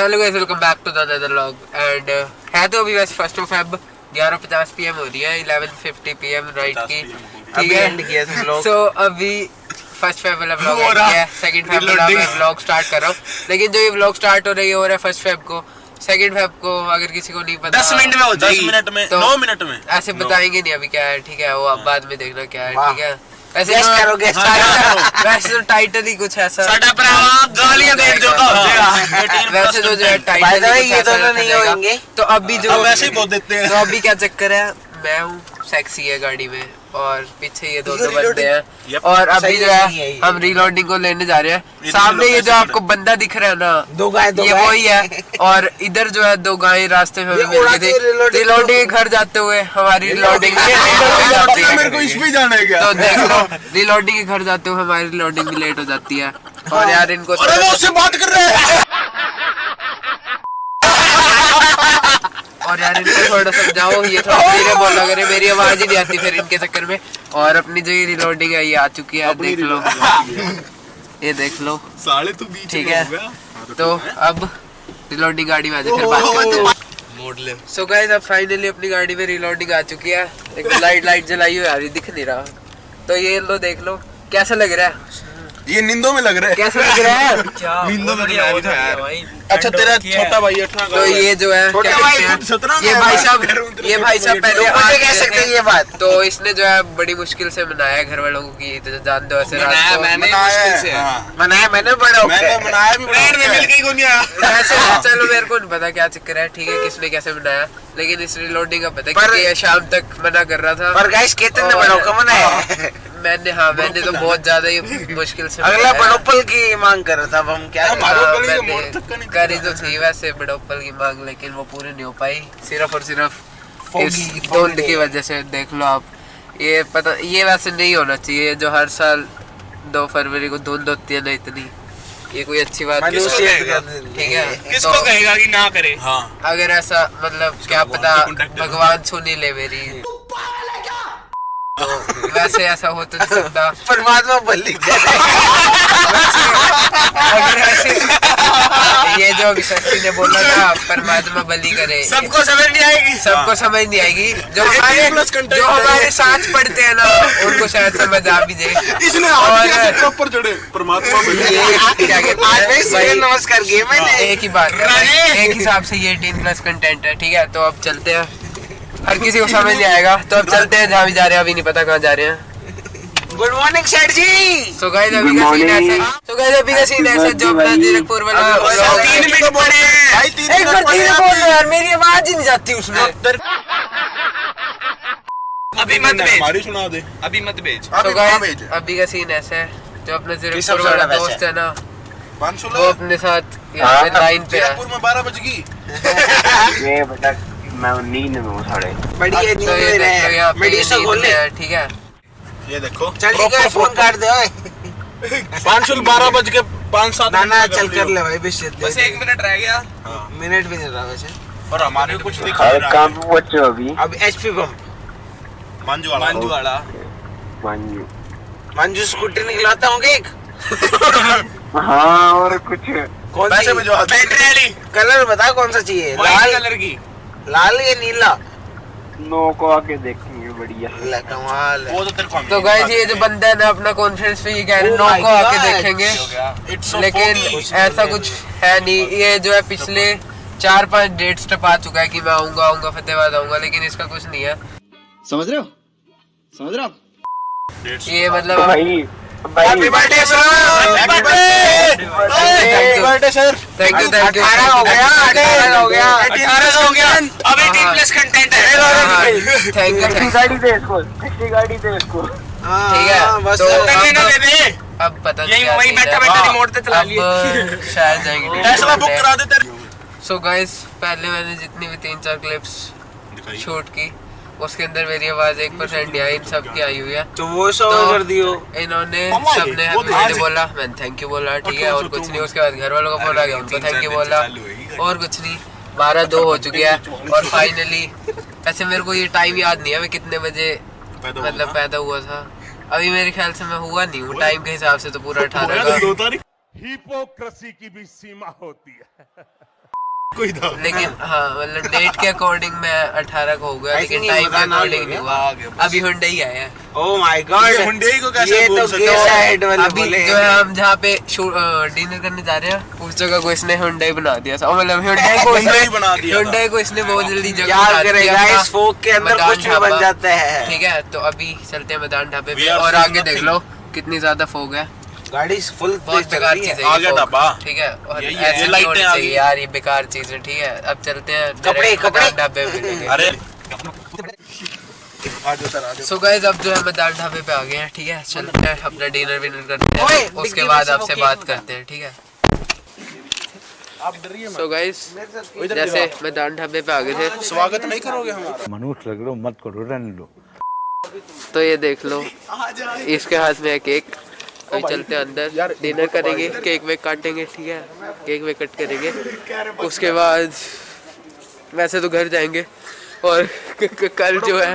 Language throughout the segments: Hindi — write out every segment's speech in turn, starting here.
Hello guys, welcome back to the another vlog. And है तो अभी वैसे 1 फेब 11:50 PM हो रही है, 11:50 PM राइट की, ठीक है। सो अभी 1 फेब वाला व्लॉग है, 2 फेब वाला मैं व्लॉग स्टार्ट कर रहा हूँ। लेकिन जो ये व्लॉग स्टार्ट हो रही है 1 फेब को, 2 फेब को अगर किसी को नहीं पता 10 मिनट में हो जाएगी, 10 मिनट में, 9 मिनट में ऐसे बताएंगे नहीं अभी क्या है, ठीक है। वो आप बाद में देखना क्या है, ठीक है। ऐसे वैसे तो टाइटल ही कुछ ऐसा, गालियां देख जो वैसे तो जो है टाइटल ये दोनों नहीं होंगे। तो अभी जो वैसे ही बोल देते हैं। तो अभी क्या चक्कर है, मैं हूँ सेक्सी है गाड़ी में और पीछे ये दो बंदे हैं। और अभी जो है हम रीलोडिंग को लेने जा रहे हैं। सामने ये जो आपको बंदा दिख रहा है ना, ये वही है। और इधर जो है 2 गायें रास्ते में मिल गई थी। रीलोडिंग के घर जाते हुए हमारी रीलोडिंग मेरे को इसमें जाना है क्या? तो देख लो, रीलोडिंग के घर जाते हुए हमारी रीलोडिंग भी लेट हो जाती है। और यार इनको उससे बात कर रहे हैं और यार इनको थोड़ा समझाओ, ये थोड़ा धीरे बोला करे, मेरी आवाज ही नहीं आती फिर इनके चक्कर में। और अपनी जो ये रिलोडिंग है ये आ चुकी है, देख लो, ये देख लो, साले तू बीच ठीक है। तो अब रिलोडिंग गाड़ी में आ जाए, फिर बात करते हैं। सो गाइस, अब फाइनली अपनी गाड़ी में रिलोडिंग आ चुकी है। एक लाइट जलाई हुई यार, दिख नहीं रहा। तो ये लो, देख लो कैसा लग रहा है। ये नींदों में लग रहा है, कैसा लग रहा है? नींदों में लग रहा है भाई। अच्छा तेरा छोटा भाई 18 का, तो ये जो है ये भाई साहब पहले कह सकते हैं ये बात। तो इसने जो है बड़ी मुश्किल से मनाया घर वालों को कि जान दो ऐसे रात को मनाया मैंने बड़ा मनाया भी मिल गई वैसे चलो मेरे को नहीं पता क्या चक्कर है, ठीक है, किसने कैसे मनाया। लेकिन इस रिलोडिंग का पता है कि शाम तक मना कर रहा था। पर गाइस कितने बड़ों का मनाया मैंने तो बहुत ज्यादा ही मुश्किल से अगला बड़ोपल की मांग कर रहा था। अब हम क्या करी तो थी वैसे बड़ोपल की मांग, लेकिन वो पूरी नहीं हो पाई, सिर्फ और सिर्फ इस धुंध की वजह से। देख लो आप, ये पता, ये वैसे नहीं होना चाहिए जो हर साल 2 फरवरी को धुंध होती है ना इतनी, ये कोई अच्छी बात नहीं है, ठीक है। किसको कहेगा कि ना करे? हाँ, अगर ऐसा मतलब क्या पता भगवान सुनी ले मेरी, तो वैसे ऐसा हो तो सकता, परमात्मा बल्ली अगर ऐसे ये जो अभी शक्ति ने बोला था परमात्मा बलि करे, सबको समझ नहीं आएगी, सबको समझ नहीं आएगी। जो हमारे साथ पढ़ते हैं ना उनको शायद समझ आ भी जाए। इसने और ऊपर चढ़े परमात्मा बलि क्या कहते हैं, नमस्कार किए मैंने। एक ही बात है, एक हिसाब से ये 18+ कंटेंट है, ठीक है। तो अब चलते हैं, हर किसी को समझ नहीं आएगा, तो अब चलते हैं जहाँ भी जा रहे हैं, अभी नहीं पता कहाँ जा रहे हैं। गुड मॉर्निंग सर जी। सो गाइस अभी का सीन ऐसा जो अपना जीरकपुर वाला 3 मिनट पड़े भाई, 3 एक बार धीरे बोल यार, मेरी आवाज ही नहीं जाती उसमें। अभी मत भेज, हमारी सुना दे, अभी मत भेज। तो गाइस अभी का सीन ऐसा है, जो अपना जीरकपुर वाला दोस्त है ना, वो अपने साथ लाइन पे है। जीरकपुर में 12 बज गई ये बेटा मैं नींद में हूं साढ़े बढ़िया नींद में रहे मेडिसिन खोल ले, ठीक है। ये देखो चल ठीक है, फोन काट दे ओए। 12 बज के 5-7 ना चल कर ले भाई, बस 1 मिनट रह गया। मिनट भी नहीं रहा वैसे, और हमारे कुछ दिखा नहीं रहा। कहां पे पहुंचे अभी? अब एचपी पंप मंजू स्कूटी निकलाता हूँ एक। हाँ और कुछ कौन सी बैटरी वाली कलर बता कौन सा चाहिए? लाल कलर की, लाल या नीला? नो को आके देखेंगे, बढ़िया कमाल है। वो तो तेरे को तो गाइस ये जो बंदा है ना अपना कॉन्फ्रेंस पे ये कह रहे हैं नो को आके देखेंगे, लेकिन ऐसा कुछ है नहीं। ये जो है पिछले 4-5 डेट्स टपा चुका है कि मैं आऊंगा फतेहाबाद आऊंगा, लेकिन इसका कुछ नहीं है, समझ रहे हो ये मतलब भाई happy birthday sir, happy birthday sir. Thank you 18 हो गया 18 हो गया, अब 18+ कंटेंट है। Thank you. गाड़ी दे इसको, गाड़ी दे इसको। ठीक है, बस तो अब पता यही वही बैठा रिमोट पे चला लिए, शायद जाएंगे फैसला बुक करा दे तेरे। सो गाइस पहले मैंने जितनी भी 3-4 क्लिप्स शूट की उसके अंदर मेरी आवाज 1% नहीं आई, इन सब की आई हुई है। तो वो सब कर दियो इन्होंने सबने मैंने बोला, मैंने थैंक यू बोला, ठीक है, और कुछ नहीं। उसके बाद घर वालों का फोन आ गया, उनको थैंक यू बोला, और कुछ नहीं। 12-2 हो चुकी है और फाइनली ऐसे मेरे को ये टाइम याद नहीं है मैं कितने बजे मतलब पैदा हुआ था। अभी मेरे ख्याल से मैं हुआ नहीं हूँ, टाइम के हिसाब से तो पूरा 18 का। हिपोक्रेसी की भी सीमा होती है। लेकिन हाँ मतलब डेट के अकॉर्डिंग मैं 18 को हो गया, लेकिन टाइम के अकॉर्डिंग नहीं हुआ। अभी हुंडई आया है। ओह माय गॉड, हुंडई को कैसे बोल सकते हो? अभी जो है हम जहाँ पे डिनर करने जा रहे हैं उस जगह को इसने हुंडई बना दिया था, मतलब हुंडई को इसने बहुत जल्दी जगह क्या करेगा, इस फोक के अंदर कुछ भी बन जाता है। ठीक है, तो अभी चलते हैं मैदान ढाबे पे और आगे देख लो कितनी ज्यादा फोग है। गाड़ी फुल बहुत बेकार चीज है आगे ढाबा, ठीक है, और ऐसे नहीं होनी चाहिए यार, ये बेकार चीज है। ठीक है, अब चलते हैं कपड़े ढाबे पे मिलेंगे। अरे सो गाइस अब जो है मैदान ढाबे पे आ गए हैं। ठीक है, चलते हैं अपना डिनर विनर करते हैं, उसके बाद आपसे बात करते हैं। ठीक है, सो गाइस जैसे मैदान ढाबे पे आ गए थे, स्वागत नहीं करोगे हमारा? मनुष्य लग रहे हो, मत करो, रहने दो। तो ये देख लो इसके हाथ में है केक। अभी चलते हैं अंदर, डिनर करेंगे, केक वेक काटेंगे। ठीक है, केक वेक कट करेंगे, उसके बाद वैसे तो घर जाएंगे और कल जो है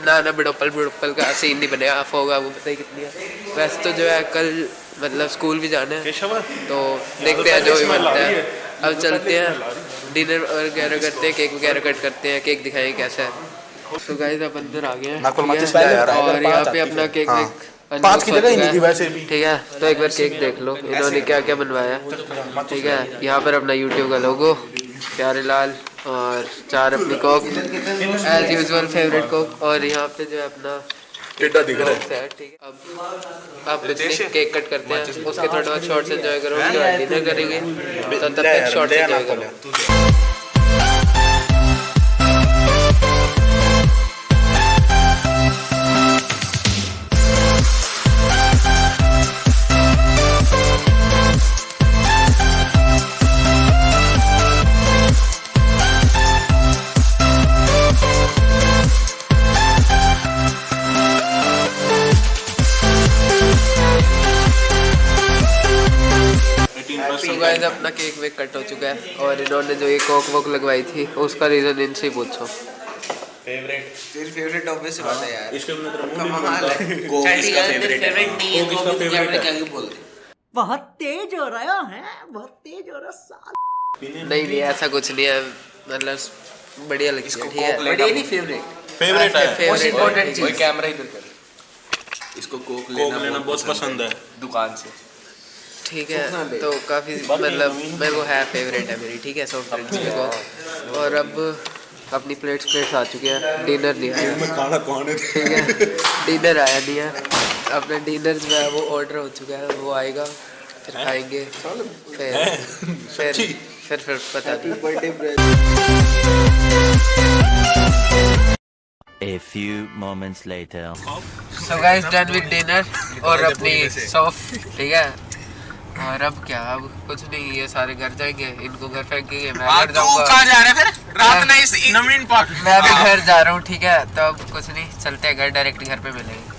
ना बड़ोपल का सीन नहीं बनेगा, आप होगा वो पता ही कितनी है। वैसे तो जो है कल मतलब स्कूल भी जाना है, तो देखते हैं जो भी बनता है। अब चलते हैं डिनर वगैरह करते हैं, केक वगैरह कट करते हैं, केक दिखाएंगे कैसा है। तो गाइस अब अंदर आ गए हैं और यहाँ पे अपना केक वेक 5 की जगह ही नहीं थी वैसे भी। ठीक है, तो एक बार केक देख लो इन्होंने क्या क्या बनवाया। ठीक है, यहाँ पर अपना YouTube का लोगो, प्यारे लाल और 4 अपनी Coke as usual favourite Coke, और यहाँ पे जो है अपना टेढ़ा दिख रहा है। ठीक है, अब केक कट करते हैं, उसके थोड़ा बहुत शॉर्ट्स एंजॉय करोगे, डिनर करेंगे, तो तब तक शॉर्ट्स एंजॉय करो। तो गाइस अपना केक वेक कट हो चुका है और इन्होंने जो ये कोक वोक लगवाई थी उसका रीजन इनसे पूछो। फेवरेट ऑब्वियस बात है यार, इसके अंदर कमाल है। कोक इसका फेवरेट नहीं है, कोक इसका फेवरेट क्या बोलते? बहुत तेज हो रहा है, बहुत तेज हो रहा है। नहीं ऐसा कुछ नहीं है, मतलब बढ़िया लगी है। ठीक है, बढ़िया नहीं, फेवरेट है, मोस्ट इंपॉर्टेंट चीज। कैमरा इधर कर, इसको कोक लेना बहुत पसंद है दुकान से। ठीक है, तो काफ़ी मतलब मेरे को है फेवरेट है मेरी। ठीक है, सॉफ्ट ड्रिंक्स मेरे को। और अब अपनी प्लेट्स आ चुके हैं, डिनर नहीं आया। ठीक है, डिनर आया नहीं है, अपना डिनर जो है वो ऑर्डर हो चुका है, वो आएगा फिर खाएंगे, फिर पता नहीं। A few moments later. So guys done with dinner और अपनी सॉफ्ट। ठीक है, और अब क्या, अब कुछ नहीं, ये सारे घर जाएंगे, इनको घर फेंकेंगे, मैं घर जाऊंगा। कहाँ जा रहे हैं फिर? रात में इस नवीन पार्क मैं भी घर जा रहा हूँ। ठीक है, तो अब कुछ नहीं, चलते हैं घर, डायरेक्ट घर पे मिलेंगे।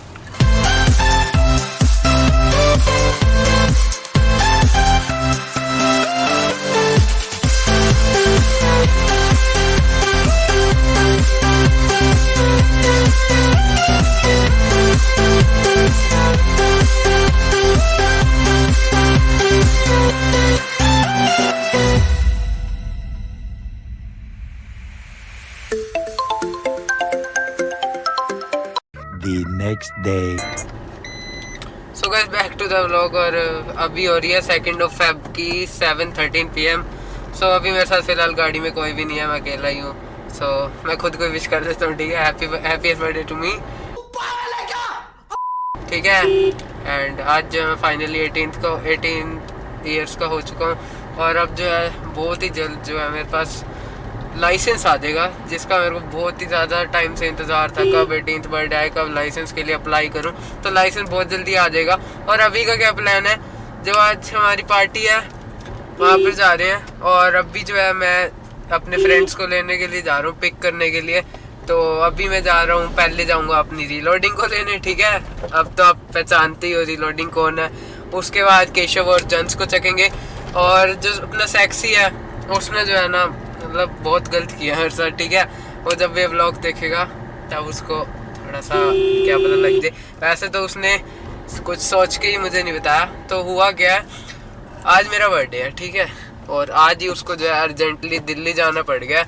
The next day. So guys back to the vlog, और अभी हो रही है 2 Feb की 7:13 PM। So अभी मेरे साथ फिलहाल गाड़ी में कोई भी नहीं है, मैं अकेला ही हूँ। So मैं खुद को विश कर देता हूँ। ठीक है, हैप्पीएस्ट बर्थडे टू मी। ठीक है, एंड आज जो मैं फाइनली 18 ईयर्स का हो चुका हूँ, और अब जो है बहुत ही जल्द जो है मेरे पास लाइसेंस आ जाएगा, जिसका मेरे को बहुत ही ज़्यादा टाइम से इंतज़ार था, कब 18th बर्थडे आए, कब लाइसेंस के लिए अप्लाई करूं। तो लाइसेंस बहुत जल्दी आ जाएगा। और अभी का क्या प्लान है, जो आज हमारी पार्टी है वहाँ पर जा रहे हैं, और अभी जो है मैं अपने फ्रेंड्स को लेने के लिए जा रहा हूँ, पिक करने के लिए। तो अभी मैं जा रहा हूँ, पहले जाऊँगा अपनी रीलोडिंग को लेने। ठीक है, अब तो आप पहचानते ही हो रीलोडिंग कौन है। उसके बाद केशव और जंस को चकेंगे, और जो अपना सेक्सी है उसने जो है ना मतलब बहुत गलत किया है सर। ठीक है, वो जब ये व्लॉग देखेगा तब उसको थोड़ा सा क्या पता लग जाए। वैसे तो उसने कुछ सोच के ही मुझे नहीं बताया। तो हुआ क्या है, आज मेरा बर्थडे है। ठीक है, और आज ही उसको जो है अर्जेंटली दिल्ली जाना पड़ गया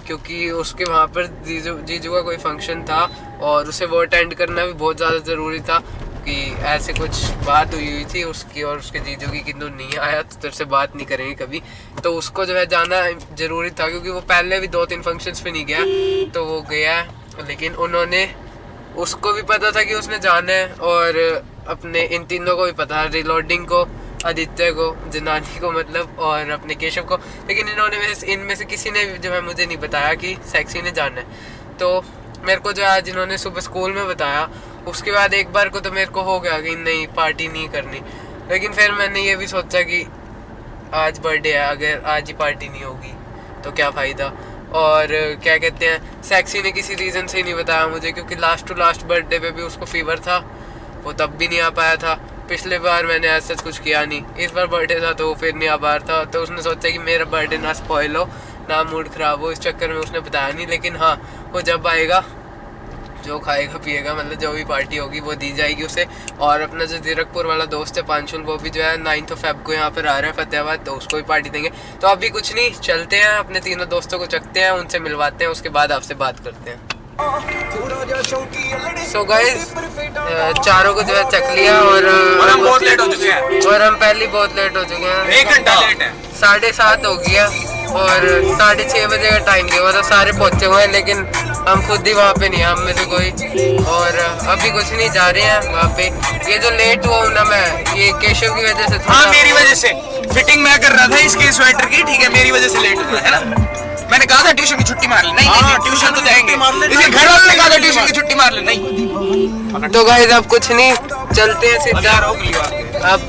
क्योंकि उसके वहाँ पर जीजू का कोई फंक्शन था और उसे वो अटेंड करना भी बहुत ज़्यादा ज़रूरी था कि ऐसे कुछ बात हुई थी उसकी और उसके जीजू की कि तू नहीं आया तो तेरे से बात नहीं करेंगे कभी। तो उसको जो है जाना ज़रूरी था क्योंकि वो पहले भी 2-3 फंक्शंस पे नहीं गया, तो वो गया। लेकिन उन्होंने, उसको भी पता था कि उसने जाना है और अपने इन तीनों को भी पता, रिलोडिंग को, आदित्य को, जनानी को मतलब, और अपने केशव को। लेकिन इनमें से किसी ने जो है मुझे नहीं बताया कि सेक्सी ने जाना है। तो मेरे को जो आज इन्होंने सुबह स्कूल में बताया, उसके बाद एक बार को तो मेरे को हो गया कि नहीं पार्टी नहीं करनी। लेकिन फिर मैंने ये भी सोचा कि आज बर्थडे है, अगर आज ही पार्टी नहीं होगी तो क्या फ़ायदा। और क्या कहते हैं, सेक्सी ने किसी रीज़न से ही नहीं बताया मुझे क्योंकि लास्ट टू लास्ट बर्थडे पे भी उसको फीवर था, वो तब भी नहीं आ पाया था। पिछले बार मैंने ऐसा कुछ किया नहीं, इस बार बर्थडे था तो वो फिर नहीं आ पा रहा था। तो उसने सोचा कि मेरा बर्थडे ना स्पॉइल हो, ना मूड ख़राब हो, इस चक्कर में उसने बताया नहीं। लेकिन हाँ, वो जब आएगा जो खाएगा पिएगा, मतलब जो भी पार्टी होगी वो दी जाएगी उसे। और अपना जो जीरकपुर वाला दोस्त है पांशुल, वो भी जो है 9 फ़रवरी को यहाँ पर आ रहा है फतेहाबाद, तो उसको भी पार्टी देंगे। तो अभी कुछ नहीं, चलते हैं अपने तीनों दोस्तों को चखते हैं, उनसे मिलवाते हैं, उसके बाद आपसे बात करते हैं। सो गाइस, चारों को जो है चख लिया और हम बहुत लेट हो चुके हैं, और हम पहले बहुत लेट हो चुके हैं, 1 घंटा लेट है, 7:30 हो गया और 6:30 बजे का टाइम दिया हुआ था, सारे पहुंचे हुए हैं लेकिन हम खुद ही वहाँ पे नहीं, हम में से कोई। और अभी कुछ नहीं, जा रहे हैं वहाँ पे। ये जो लेट हुआ हूँ ना मैं, ये केशव की वजह से। हाँ, मेरी वजह से फिटिंग मैं कर रहा था इसके स्वेटर की, ठीक है, मेरी वजह से लेट हुआ है ना। मैंने कहा था ट्यूशन की छुट्टी मार ले, नहीं ट्यूशन तो जाएंगे, इसलिए घर वालों ने कहा था ट्यूशन की छुट्टी मार ले, नहीं। तो गाइस अब कुछ नहीं, चलते हैं सीधा, अब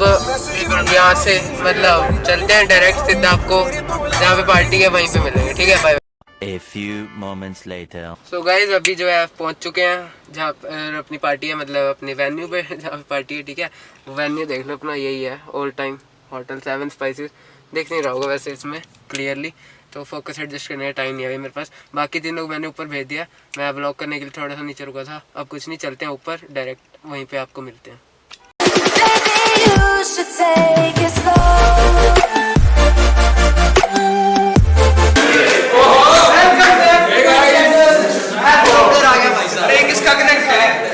यहाँ से मतलब चलते हैं डायरेक्ट सीधा, आपको जहाँ पे पार्टी है वहीं पे मिलेंगे, ठीक है, bye. A few moments later. So guys, अभी जो है पहुँच चुके हैं जहाँ पर अपनी पार्टी है, मतलब अपनी वेन्यू पे जहाँ पे पार्टी है, ठीक है। वो वेन्यू देख लो अपना, यही है ऑल टाइम होटल 7 स्पाइसेस। देख नहीं रहा होगा वैसे इसमें क्लियरली, तो फोकस एडजस्ट करने का टाइम नहीं है मेरे पास। बाकी तीनों को मैंने ऊपर भेज दिया, मैं ब्लॉग करने के लिए थोड़ा सा नीचे रुका था। अब कुछ नहीं, चलते हैं ऊपर डायरेक्ट, वहीं पे आपको मिलते हैं। अरे किसका कनेक्ट है?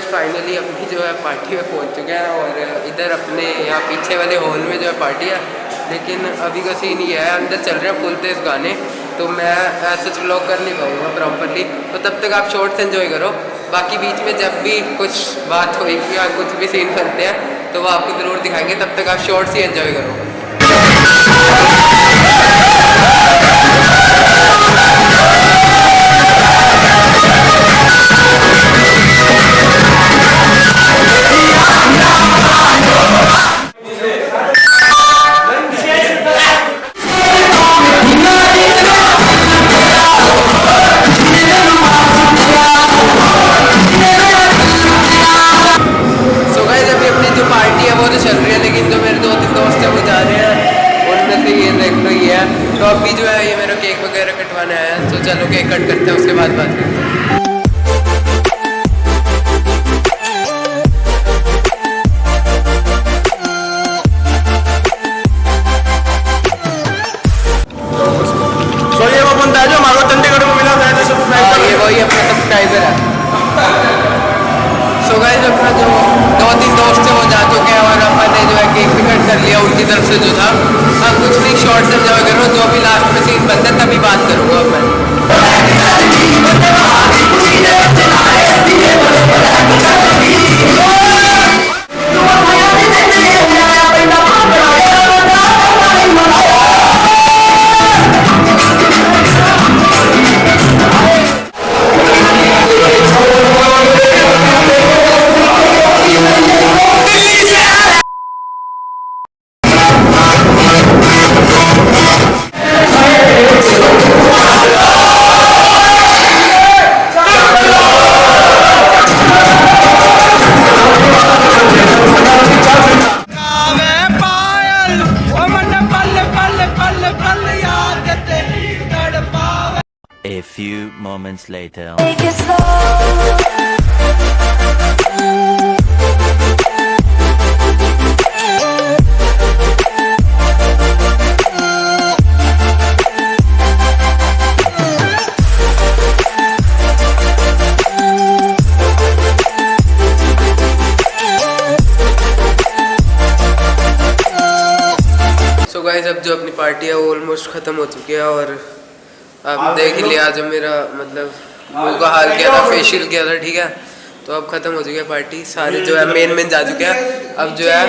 फाइनली अपनी जो है पार्टी में पहुंच चुके हैं और इधर अपने यहाँ पीछे वाले हॉल में जो है पार्टी है। लेकिन अभी का सीन ये है, अंदर चल रहे हैं फुल तेज गाने, तो मैं ऐसा व्लॉग कर नहीं पाऊँगा प्रॉपरली, तो तब तक आप शॉर्ट्स एंजॉय करो। बाकी बीच में जब भी कुछ बात हुई या कुछ भी सीन बनते हैं तो वो आपको ज़रूर दिखाएंगे, तब तक आप शॉर्ट्स ही एंजॉय करो। तो अभी जो है ये मेरा केक वगैरह कटवाने आया है, तो चलो केक कट करते हैं, उसके बाद बात करते हैं। सो ये वो बंदा है जो हमारे चंडीगढ़ में मिला था, ये वही अपना सब्सक्राइबर है। सो गाइस, अपना जो 2-3 दोस्त थे वो जा चुके हैं और अपन ने जो है केक भी कट कर लिया उनकी तरफ से जो था। अब कुछ नहीं, शॉर्ट से एंजॉय करो, जो भी लास्ट में सीन बनता है तभी बात करूँगा मैं। moments later. सो गाइस अब जो अपनी पार्टी है वो ऑलमोस्ट ख़त्म हो चुकी है और आप देख ही लिया जो मेरा मतलब मुंह का हाल किया था, फेशियल किया था, ठीक है। तो अब ख़त्म हो चुकी है पार्टी, सारे जो है मेन जा चुके हैं। अब जो है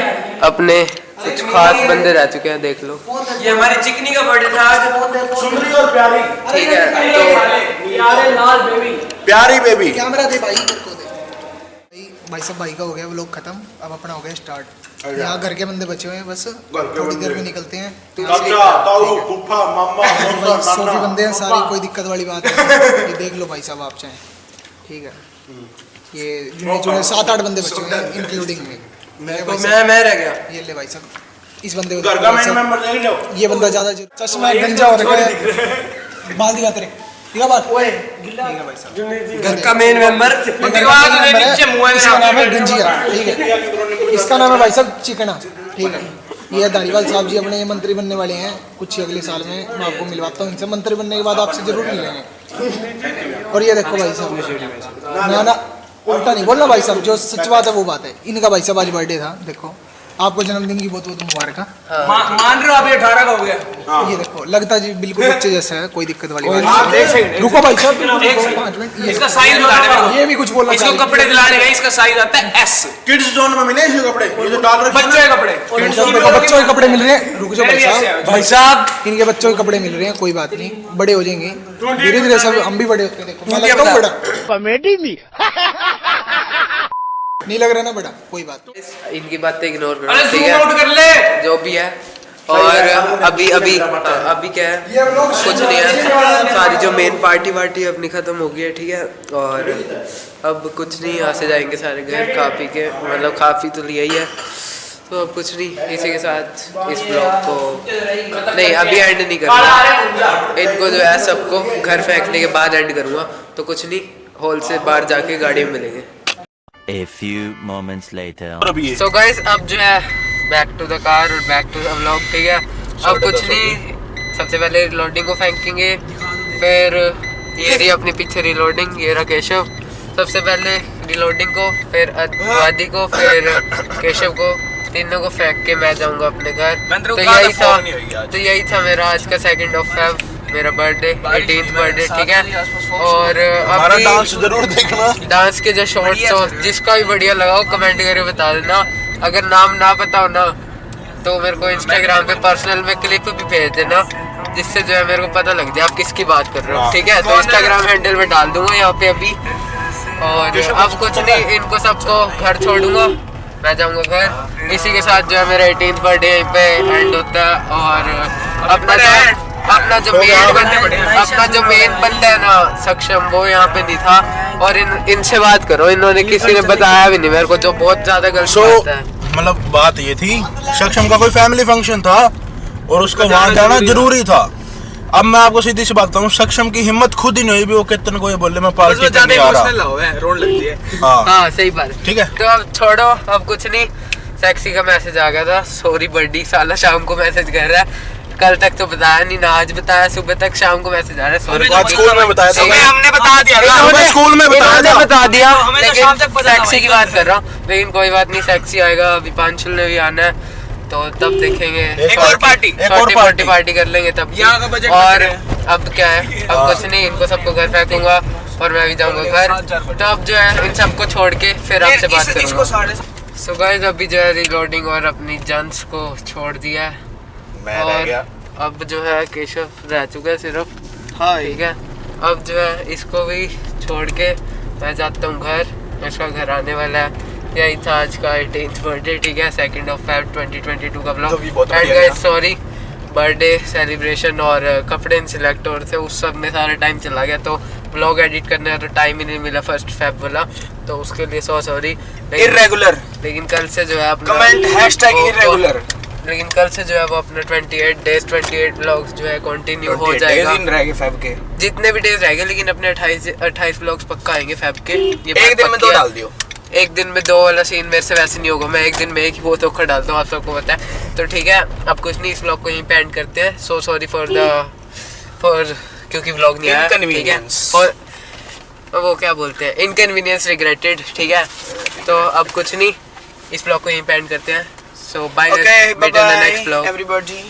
अपने कुछ खास बंदे रह चुके हैं, देख लो। ये हमारी चिकनी का बर्थडे था आज, सुंदरी और प्यारी, ठीक है। तो प्यारी बेबी कैमरा दे भाई, मेरे को दे भाई। सब भाई का हो गया वो लोग खत्म, अब अपना हो गया स्टार्ट। यहाँ घर के बंदे बचे हुए हैं, बस थोड़ी देर में निकलते हैं। सोफी बंदे हैं सारी, कोई दिक्कत वाली बात नहीं। ये देख लो भाई साहब आप चाहें, ठीक है। ये जुड़े 7-8 बंदे बचे हुए हैं इंक्लूडिंग में। मैं रह गया। ये ले भाई साहब, इस बंदे को ये बंदा ज़्यादा चश्मा गंजा हो रखा है, माल दिखा तेरे बात। घर का मेन मेंबर, इसका नाम है गंजिया, ठीक है। इसका नाम है भाई साहब चिकना, ठीक है। ये धारीवाल साहब जी अपने मंत्री बनने वाले हैं कुछ ही अगले साल में, मैं आपको मिलवाता हूँ इनसे। मंत्री बनने के बाद आपसे जरूर मिलेंगे। और ये देखो भाई साहब, ना उल्टा नहीं बोलना भाई साहब, जो सच बात है वो बात है। इनका भाई साहब आज बर्थडे था, देखो आपको जन्मदिन की बहुत बहुत मुबारक। मान रहे हो आप, ये 18 का हो गया। ये देखो लगता जी बिल्कुल बच्चे जैसा है, कोई दिक्कत वाली बात नहीं। रुको भाई साहब, 5 मिनट। इसका साइज बता दे, ये भी कुछ बोलना इसको कपड़े दिलाने गए, इसका साइज आता है एस। किड्स जोन में मिले ये कपड़े, ये जो डाल रखे बच्चों के कपड़े, बच्चों के कपड़े मिल रहे हैं। रुक जाओ भाई साहब, इनके बच्चों के कपड़े मिल रहे हैं, कोई बात नहीं, बड़े हो जाएंगे धीरे धीरे, सब हम भी बड़े होते हैं। देखो मैं लगता हूँ बड़ा, कॉमेडी में नहीं लग रहा ना बड़ा, कोई बात नहीं। इनकी बातें इग्नोर करो, अरे ठीक जूम आउट कर है, ले जो भी है। और अभी क्या है, कुछ नहीं है, सारी जो मेन पार्टी वार्टी अपनी ख़त्म हो गई है, ठीक है। और अब कुछ नहीं, यहाँ से जाएंगे सारे घर खा पी के, मतलब खा पी तो लिया ही है। तो अब कुछ नहीं, इसी के साथ इस ब्लॉग को नहीं अभी एंड नहीं करूँगा, इनको जो है सबको घर फेंकने के बाद एंड करूँगा। तो कुछ नहीं, हॉल से बाहर जाके गाड़ी में मिलेंगे। A few moments later. So guys, अब जो है बैक टू द कार और बैक टू द व्लॉग, ठीक है। अब कुछ नहीं, सबसे पहले रिलोडिंग को फेंकेंगे, फिर ये रही अपनी पीछे रिलोडिंग, ये रहा केशव। सबसे पहले रिलोडिंग को, फिर आदि को, फिर केशव को, तीनों को फेंक के मैं जाऊंगा अपने घर। तो यही था मेरा आज का 2 Feb, मेरा बर्थडे, 18th बर्थडे, ठीक है। और हमारा डांस जरूर देखना, डांस के जो शॉर्ट्स हो, जिसका भी बढ़िया लगा हो कमेंट करके बता देना। अगर नाम ना पता हो ना तो मेरे को इंस्टाग्राम पे पर्सनल में क्लिप भी भेज देना, जिससे जो है मेरे को पता लग जाए आप किसकी बात कर रहे हो, ठीक है। तो इंस्टाग्राम हैंडल में डाल दूंगा यहाँ पे अभी। और अब कुछ नहीं, इनको सबको घर छोड़ूंगा, मैं जाऊंगा घर। इसी के साथ जो है मेरा 18th बर्थडे यहीं पे एंड होता है। और अपना जो मेन बंदा है ना सक्षम, वो यहाँ पे नहीं था। और इनसे बात करो, इन्होंने किसी ने बताया भी नहीं मेरे को, जो बहुत ज्यादा गलत बात है। मतलब बात ये थी, सक्षम का कोई फैमिली फंक्शन था और उसको वहाँ जाना जरूरी था। अब मैं आपको सीधी सी बात बताऊं, सक्षम की हिम्मत खुद ही नहीं हुई भी वो कितने को ये बोले मैं पार्टी पे नहीं आ रहा। हाँ सही बात, ठीक है। तो अब छोड़ो, अब कुछ नहीं। सेक्सी का मैसेज आ गया था, सॉरी बर्थडे, साला शाम को मैसेज कर रहा है। कल तक तो बताया नहीं ना, आज बताया, सुबह तक शाम को मैसेज आ रहा है। स्कूल में बताया था, हमने बता दिया, स्कूल में बता दिया, लेकिन सेक्सी की बात कर रहा हूँ। लेकिन कोई बात नहीं, सेक्सी आएगा, अभी पांचुल ने भी आना है, तो तब देखेंगे, एक और पार्टी कर लेंगे तब। और अब क्या है, अब कुछ नहीं, इनको सबको घर फेंकूंगा और मैं भी जाऊंगा घर। तो अब जो है इन सबको छोड़ के फिर आपसे बात करूंगा। सो गाइस, अभी जो है रिलोडिंग और अपनी जंस को छोड़ दिया है, और अब जो है केशव रह चुका है सिर्फ, ठीक है। अब जो है इसको भी छोड़ के मैं जाता हूँ घर, इसका घर आने वाला है। यही था आज का 18th बर्थडे, ठीक है, 2 Feb 2022 का blog. And guys sorry, birthday celebration और कपड़े इन सिलेक्ट हो रहे थे, उस सब में सारा टाइम चला गया, तो ब्लॉग एडिट करने का तो टाइम ही नहीं मिला 1 Feb वाला, तो उसके लिए सॉरी। इर्रेगुलर, लेकिन कल से जो है अपना कमेंट #irregular, लेकिन कल से जो है वो अपना 28 डेज 28 व्लॉग्स जो है कंटिन्यू हो जाएगा। दिन रह गए फेब के, जितने भी डेज रहेंगे, लेकिन अपने 28 व्लॉग्स पक्का आएंगे फेब के। ये एक दिन में 2 डाल दियो। एक दिन में 2 वाला सीन मेरे से वैसे नहीं होगा, मैं एक दिन में एक ही वो धोखा डालता हूँ, आप सबको पता है। तो ठीक है, अब कुछ नहीं, इस व्लॉग को यहीं पे एंड करते हैं। सो सॉरी फॉर क्योंकि व्लॉग नहीं आया, ठीक है। और वो क्या बोलते हैं, इनकन्वीनियंस रिग्रेटेड, ठीक है। तो अब कुछ नहीं, इस व्लॉग को यहीं पे एंड करते हैं। So bye, okay, bye next vlog everybody.